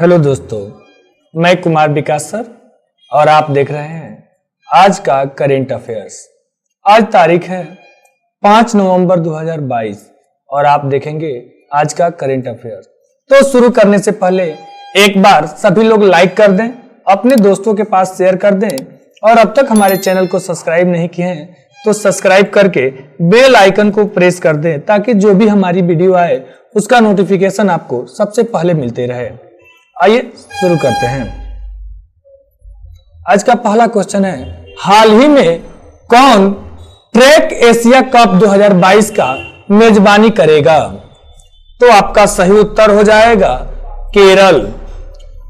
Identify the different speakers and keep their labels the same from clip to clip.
Speaker 1: Hello दोस्तों, मैं कुमार विकास sir और आप देख रहे हैं आज का करेंट अफेयर्स। आज तारीख है 5 नवंबर 2022 और आप देखेंगे आज का करेंट अफेयर्स। तो शुरू करने से पहले एक बार सभी लोग लाइक कर दें, अपने दोस्तों के पास शेयर कर दें और अब तक हमारे चैनल को सब्सक्राइब नहीं किए हैं तो सब्सक्राइब करके बेल आइकन को प्रेस कर दें ताकि जो भी हमारी वीडियो आए उसका नोटिफिकेशन आपको सबसे पहले मिलते रहे। आइए शुरू करते हैं। आज का पहला क्वेश्चन है, हाल ही में कौन ट्रैक एशिया कप 2022 का मेजबानी करेगा? तो आपका सही उत्तर हो जाएगा केरल।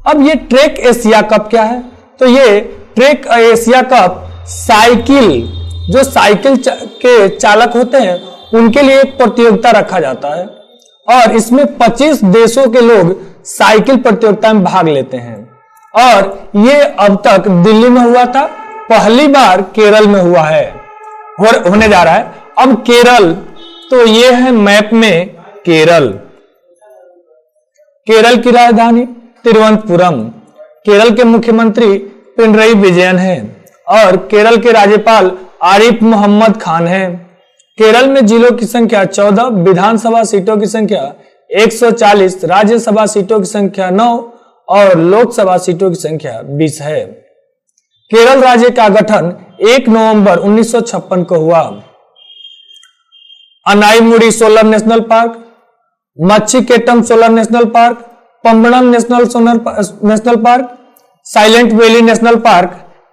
Speaker 1: अब ये ट्रैक एशिया कप क्या है? तो ये ट्रैक एशिया कप जो साइकिल के चालक होते हैं उनके लिए एक प्रतियोगिता रखा जाता है और इसमें 25 देशों के लोग साइकिल प्रतियोगिता में भाग लेते हैं और ये अब तक दिल्ली में हुआ था, पहली बार केरल में हुआ है होने जा रहा है। अब केरल, तो ये है मैप में केरल की राजधानी तिरुवनंतपुरम, केरल के मुख्यमंत्री पिनरई विजयन हैं और केरल के राज्यपाल आरिफ मोहम्मद खान हैं। केरल में जिलों की संख्या 14, विधानसभा सीटों की संख्या 140, राज्यसभा सीटों की संख्या 9 और लोकसभा सीटों की संख्या 20 है। केरल राज्य का गठन 1 नवंबर 1956 को हुआ। Anamudi Shola national park, Mathikettan Shola national park, Pambadum national park, silent valley national park,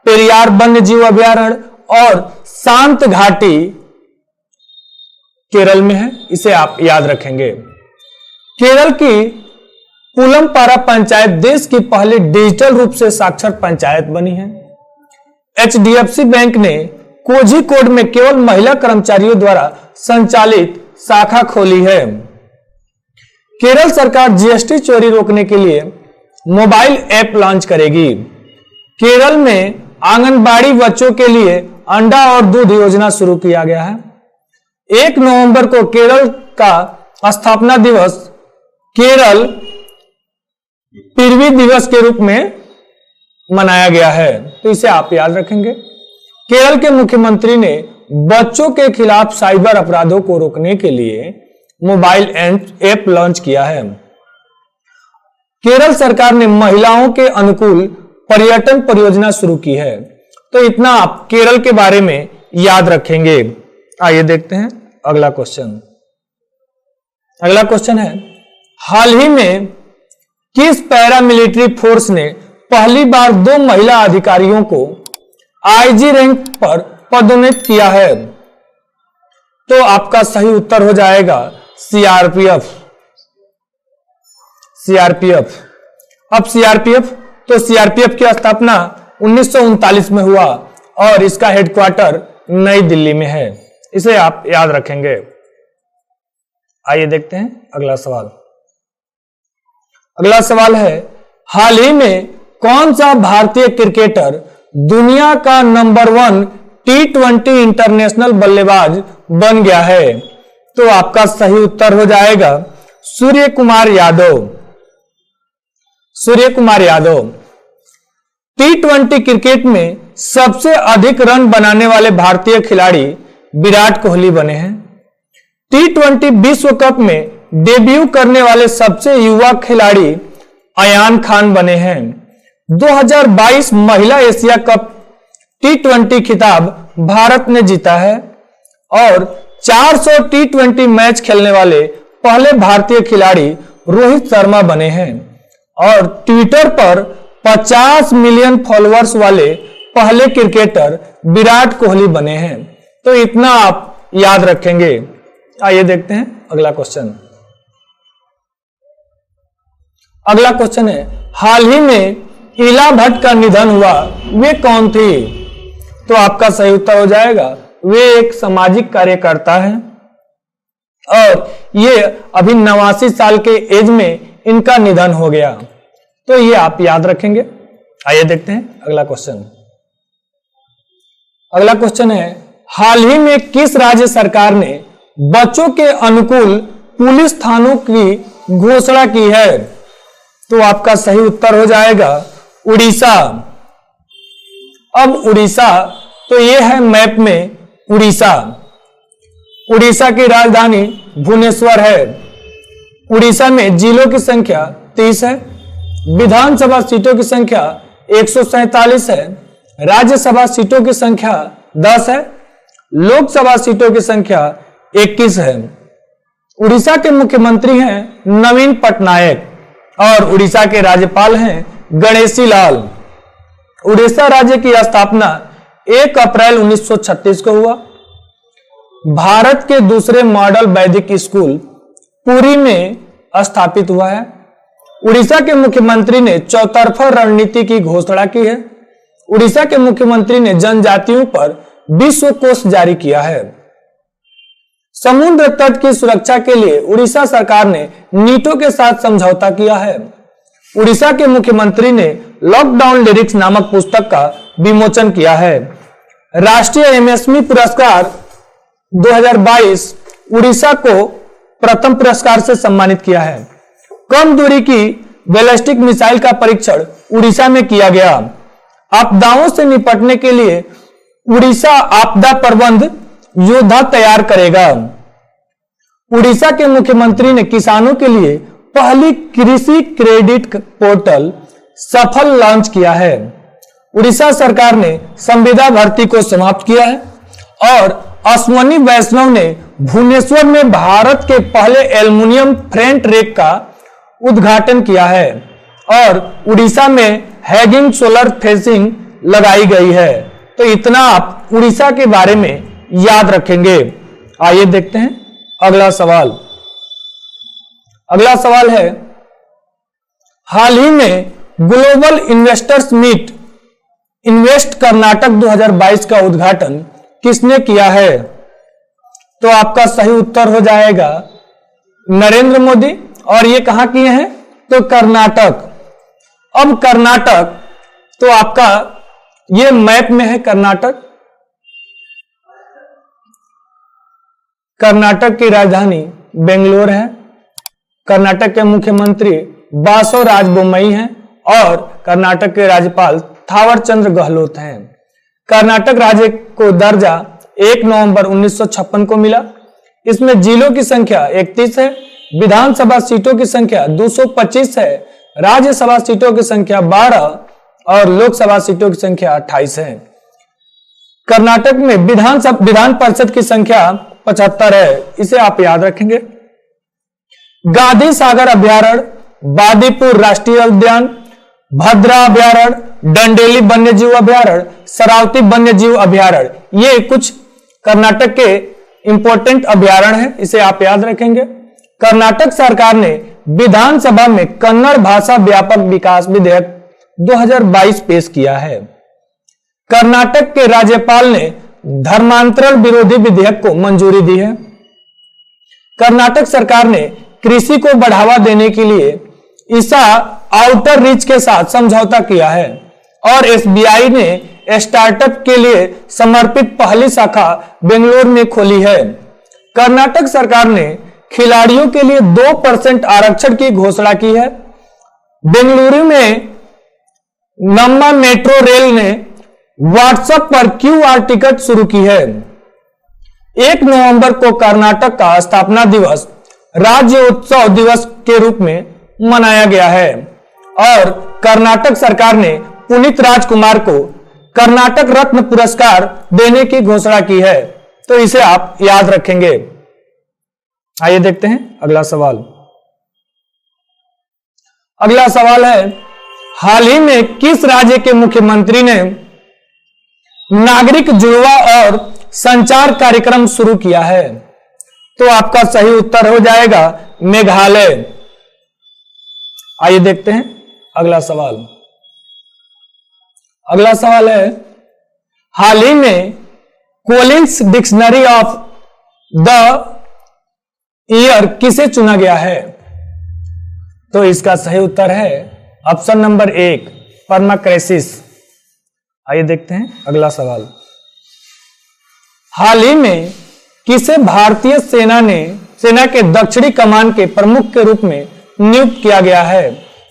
Speaker 1: Periyar वन्य जीव अभयारण्य और शांत घाटी केरल में है, इसे आप याद रखेंगे। केरल की पुलमपारा पंचायत देश की पहली डिजिटल रूप से साक्षर पंचायत बनी है। HDFC बैंक ने कोझिकोड में केवल महिला कर्मचारियों द्वारा संचालित शाखा खोली है। केरल सरकार GST चोरी रोकने के लिए मोबाइल ऐप लॉन्च करेगी। केरल में आंगनबाड़ी बच्चों के लिए अंडा और दूध योजना शुरू किया गया है। 1 नवंबर को केरल का स्थापना दिवस केरल पृथ्वी दिवस के रूप में मनाया गया है, तो इसे आप याद रखेंगे। केरल के मुख्यमंत्री ने बच्चों के खिलाफ साइबर अपराधों को रोकने के लिए मोबाइल ऐप लॉन्च किया है। केरल सरकार ने महिलाओं के अनुकूल पर्यटन परियोजना शुरू की है, तो इतना आप केरल के बारे में याद रखेंगे। आइए देखते हैं अगला क्वेश्चन। अगला क्वेश्चन है, हाल ही में किस पैरामिलिट्री फोर्स ने पहली बार 2 महिला अधिकारियों को IG रैंक पर पदोन्नत किया है? तो आपका सही उत्तर हो जाएगा CRPF। अब CRPF की स्थापना 1939 में हुआ और इसका हेडक्वार्टर नई दिल्ली में है, इसे आप याद रखेंगे। आइए देखते हैं अगला सवाल। अगला सवाल है, हाल ही में कौन सा भारतीय क्रिकेटर दुनिया का नंबर 1 T20 इंटरनेशनल बल्लेबाज बन गया है? तो आपका सही उत्तर हो जाएगा सूर्य कुमार यादव। T20 क्रिकेट में सबसे अधिक रन बनाने वाले भारतीय खिलाड़ी विराट कोहली बने हैं। T20 विश्व कप में डेब्यू करने वाले सबसे युवा खिलाड़ी अयान खान बने हैं। 2022 महिला एशिया कप T20 खिताब भारत ने जीता है और 400 T20 मैच खेलने वाले पहले भारतीय खिलाड़ी रोहित शर्मा बने हैं और ट्विटर पर 50 मिलियन फॉलोअर्स वाले पहले क्रिकेटर विराट कोहली बने हैं, तो इतना आप याद रखेंगे। आइए देखते हैं अगला क्वेश्चन। अगला क्वेश्चन है, हाल ही में इला भट्ट का निधन हुआ, वे कौन थी? तो आपका सही उत्तर हो जाएगा वे एक सामाजिक कार्यकर्ता हैं और ये अभी 89 साल के एज में इनका निधन हो गया, तो ये आप याद रखेंगे। आइए देखते हैं अगला क्वेश्चन। अगला क्वेश्चन है, हाल ही में किस राज्य सरकार ने बच्चों के अनुकूल पुलिस थानों की घोषणा की है? तो आपका सही उत्तर हो जाएगा उड़ीसा। अब उड़ीसा, तो ये है मैप में उड़ीसा। उड़ीसा की राजधानी भुवनेश्वर है। उड़ीसा में जिलों की संख्या 30 है। विधानसभा सीटों की संख्या 147 है। राज्यसभा सीटों की संख्या 10 है। लोकसभा सीटों की संख्या 21 है। उड़ीसा के मुख्यमंत्री हैं नवीन पटनायक और उड़ीसा के राज्यपाल हैं गणेशी लाल। उड़ीसा राज्य की स्थापना 1 अप्रैल 1936 को हुआ। भारत के दूसरे मॉडल वैदिक स्कूल पुरी में स्थापित हुआ है। उड़ीसा के मुख्यमंत्री ने चौतरफा रणनीति की घोषणा की है। उड़ीसा के मुख्यमंत्री ने जनजातियों पर विश्व कोष जारी किया है। समुद्र तट की सुरक्षा के लिए उड़ीसा सरकार ने नीटो के साथ समझौता किया है। उड़ीसा के मुख्यमंत्री ने लॉकडाउन लिरिक्स नामक पुस्तक का विमोचन किया है। राष्ट्रीय एमएसएमई पुरस्कार 2022 उड़ीसा को प्रथम पुरस्कार से सम्मानित किया है। कम दूरी की बैलिस्टिक मिसाइल का परीक्षण उड़ीसा में किया गया। आपदाओं से निपटने के लिए उड़ीसा आपदा प्रबंध योद्धा तैयार करेगा। उड़ीसा के मुख्यमंत्री ने किसानों के लिए पहली कृषि क्रेडिट पोर्टल सफल लॉन्च किया है। उड़ीसा सरकार ने संविदा भर्ती को समाप्त किया है और अश्वनी वैष्णव ने भुवनेश्वर में भारत के पहले एल्युमिनियम फ्रंट रेक का उद्घाटन किया है और उड़ीसा में हैगिंग सोलर फेंसिंग लगाई गई है। तो इतना आप उड़ीसा के बारे में याद रखेंगे। आइए देखते हैं अगला सवाल। अगला सवाल है, हाल ही में global investors meet invest Karnataka 2022 का उद्घाटन किसने किया है? तो आपका सही उत्तर हो जाएगा नरेंद्र मोदी। और ये कहां किए हैं? तो कर्नाटक। अब कर्नाटक, तो आपका ये मैप में है कर्नाटक। कर्नाटक की राजधानी बेंगलोर है। कर्नाटक के मुख्यमंत्री बासवराज बोम्मई हैं और कर्नाटक के राज्यपाल थावरचंद्र गहलोत हैं। कर्नाटक राज्य को दर्जा 1 नवंबर 1956 को मिला। इसमें जिलों की संख्या 31 है। विधानसभा सीटों की संख्या 225 है। राज्यसभा सीटों की संख्या 12 और लोकसभा सीटों की संख्या 28 है। कर्नाटक में विधान परिषद की संख्या 75 है। इसे आप याद रखेंगे। गांधी सागर अभ्यारण्य, बादीपुर राष्ट्रीय उद्यान, भद्रा अभ्यारण्य, डंडेली वन्यजीव अभ्यारण्य, शरावती वन्यजीव अभ्यारण्य, ये कुछ कर्नाटक के इंपॉर्टेंट अभ्यारण्य हैं। इसे आप याद रखेंगे। कर्नाटक सरकार ने विधानसभा में कन्नड़ भाषा व्यापक विकास विधेयक 2022 पेश किया है। कर्नाटक के राज्यपाल ने धर्मांतरण विरोधी विधेयक को मंजूरी दी है। कर्नाटक सरकार ने कृषि को बढ़ावा देने के लिए ईसा आउटर रीच के साथ समझौता किया है और एसबीआई ने स्टार्टअप के लिए समर्पित पहली शाखा बेंगलोर में खोली है। कर्नाटक सरकार ने खिलाड़ियों के लिए 2% आरक्षण की घोषणा की है। बेंगलुरु में नम्मा मेट्रो रेल ने व्हाट्सएप पर क्यूआर टिकट शुरू की है। 1 नवंबर को कर्नाटक का स्थापना दिवस राज्य उत्सव दिवस के रूप में मनाया गया है और कर्नाटक सरकार ने पुनीत राजकुमार को कर्नाटक रत्न पुरस्कार देने की घोषणा की है। तो इसे आप याद रखेंगे। आइए देखते हैं अगला सवाल। अगला सवाल है, हाल ही में किस राज्य के मुख्यमंत्री ने नागरिक जुड़वा और संचार कार्यक्रम शुरू किया है? तो आपका सही उत्तर हो जाएगा मेघालय। आइए देखते हैं अगला सवाल। अगला सवाल है, हाल ही में Collins dictionary of the year किसे चुना गया है? तो इसका सही उत्तर है ऑप्शन नंबर 1 परमाक्रेसिस। आइए देखते हैं अगला सवाल। हाल ही में किसे भारतीय सेना के दक्षिणी कमान के प्रमुख के रूप में नियुक्त किया गया है?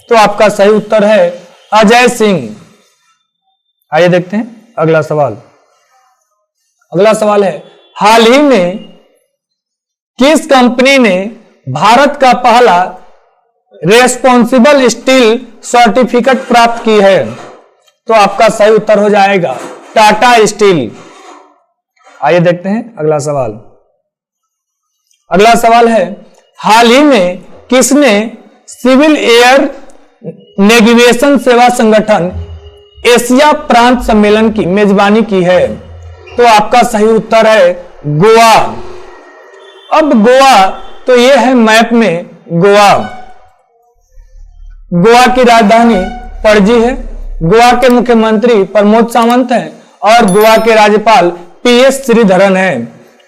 Speaker 1: तो आपका सही उत्तर है अजय सिंह। आइए देखते हैं अगला सवाल। अगला सवाल है, हाल ही में किस कंपनी ने भारत का पहला रेस्पॉन्सिबल स्टील सर्टिफिकेट प्राप्त की है? तो आपका सही उत्तर हो जाएगा टाटा स्टील। आइए देखते हैं अगला सवाल। अगला सवाल है, हाल ही में किसने सिविल एयर नेविगेशन सेवा संगठन एशिया प्रांत सम्मेलन की मेजबानी की है? तो आपका सही उत्तर है गोवा। अब गोवा तो यह है मैप में गोवा। गोवा की राजधानी पणजी है। गोवा के मुख्यमंत्री प्रमोद सावंत हैं और गोवा के राज्यपाल पीएस श्रीधरन हैं।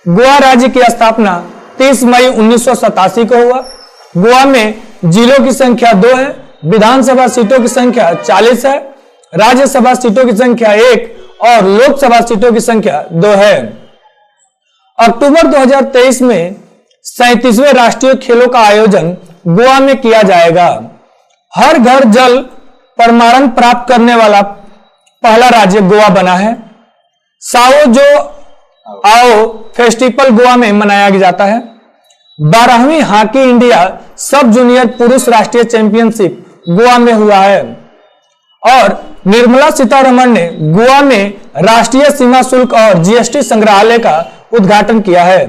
Speaker 1: गोवा राज्य की स्थापना 30 मई 1987 को हुआ। गोवा में जिलों की संख्या 2 है, विधानसभा सीटों की संख्या 40 है, राज्यसभा सीटों की संख्या 1 और लोकसभा सीटों की संख्या 2 है। अक्टूबर 2023 में 37वें राष्ट्रीय खेलों का आयोजन गोवा में किया जाएगा। हर घर जल प्रमाणन प्राप्त करने वाला पहला राज्य गोवा बना है। साओ जो आओ फेस्टिवल गोवा में मनाया जाता है। 12वीं हॉकी इंडिया सब जूनियर पुरुष राष्ट्रीय चैंपियनशिप गोवा में हुआ है। और निर्मला सीतारमण ने गोवा में राष्ट्रीय सीमा शुल्क और जीएसटी संग्रहालय का उद्घाटन किया है।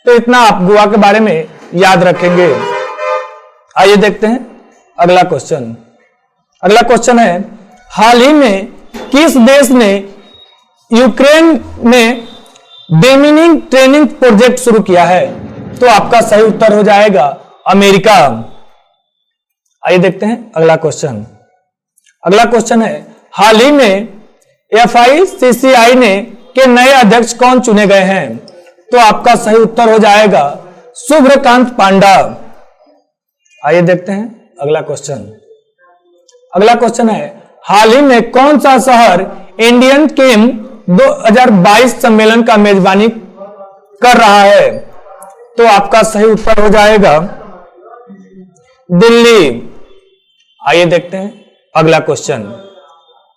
Speaker 1: तो इतना आप गोवा के बारे में याद रखेंगे। आइए देखते हैं अगला क्वेश्चन। अगला क्वेश्चन है, हाल ही में किस देश ने यूक्रेन में डेमिनिंग ट्रेनिंग प्रोजेक्ट शुरू किया है? तो आपका सही उत्तर हो जाएगा अमेरिका। आइए देखते हैं अगला क्वेश्चन। अगला क्वेश्चन है, हाल ही में FICCI ने के नए अध्यक्ष कौन चुने गए हैं? तो आपका सही उत्तर हो जाएगा शुभ्रकांत पांडा। आइए देखते हैं अगला क्वेश्चन। अगला क्वेश्चन है, हाल ही में कौन सा शहर इंडियन केम 2022 सम्मेलन का मेजबानी कर रहा है? तो आपका सही उत्तर हो जाएगा दिल्ली। आइए देखते हैं अगला क्वेश्चन।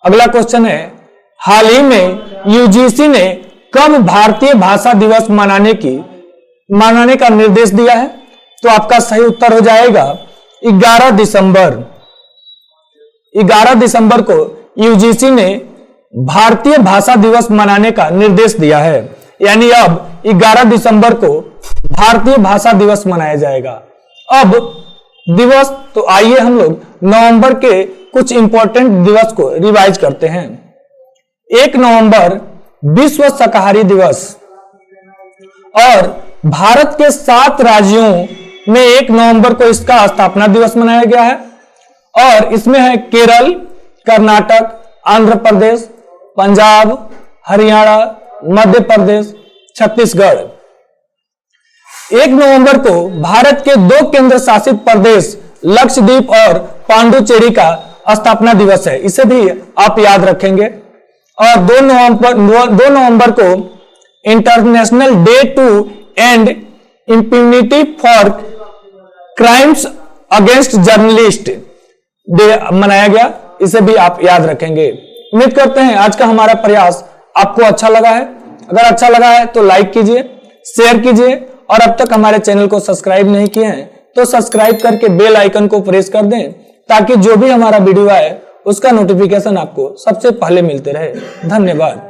Speaker 1: अगला क्वेश्चन है, हाल ही में यूजीसी ने कब भारतीय भाषा दिवस मनाने का निर्देश दिया है? तो आपका सही उत्तर हो जाएगा 11 दिसंबर। 11 दिसंबर को यूजीसी ने भारतीय भाषा दिवस मनाने का निर्देश दिया है। यानी अब 11 दिसंबर को भारतीय भाषा दिवस मनाया जाएगा। अब दिवस तो आइए हम लोग नवंबर के कुछ इंपॉर्टेंट दिवस को रिवाइज करते हैं। 1 नवंबर विश्व शाकाहारी दिवस, और भारत के 7 राज्यों में 1 नवंबर को इसका स्थापना दिवस मनाया गया है। और इसमें है केरल, कर्नाटक, आंध्र प्रदेश, पंजाब, हरियाणा, मध्य प्रदेश, छत्तीसगढ़। 1 नवंबर को भारत के 2 केंद्र शासित प्रदेश लक्षद्वीप और पांडुचेरी का स्थापना दिवस है, इसे भी आप याद रखेंगे। और 2 नवंबर को international day to end impunity for crimes against journalist day मनाया गया, इसे भी आप याद रखेंगे। उम्मीद करते हैं आज का हमारा प्रयास आपको अच्छा लगा है। अगर अच्छा लगा है तो लाइक कीजिए, शेयर कीजिए, और अब तक हमारे चैनल को सब्सक्राइब नहीं किए हैं तो सब्सक्राइब करके बेल आइकन को प्रेस कर दें, ताकि जो भी हमारा वीडियो आए उसका नोटिफिकेशन आपको सबसे पहले मिलते रहे। धन्यवाद।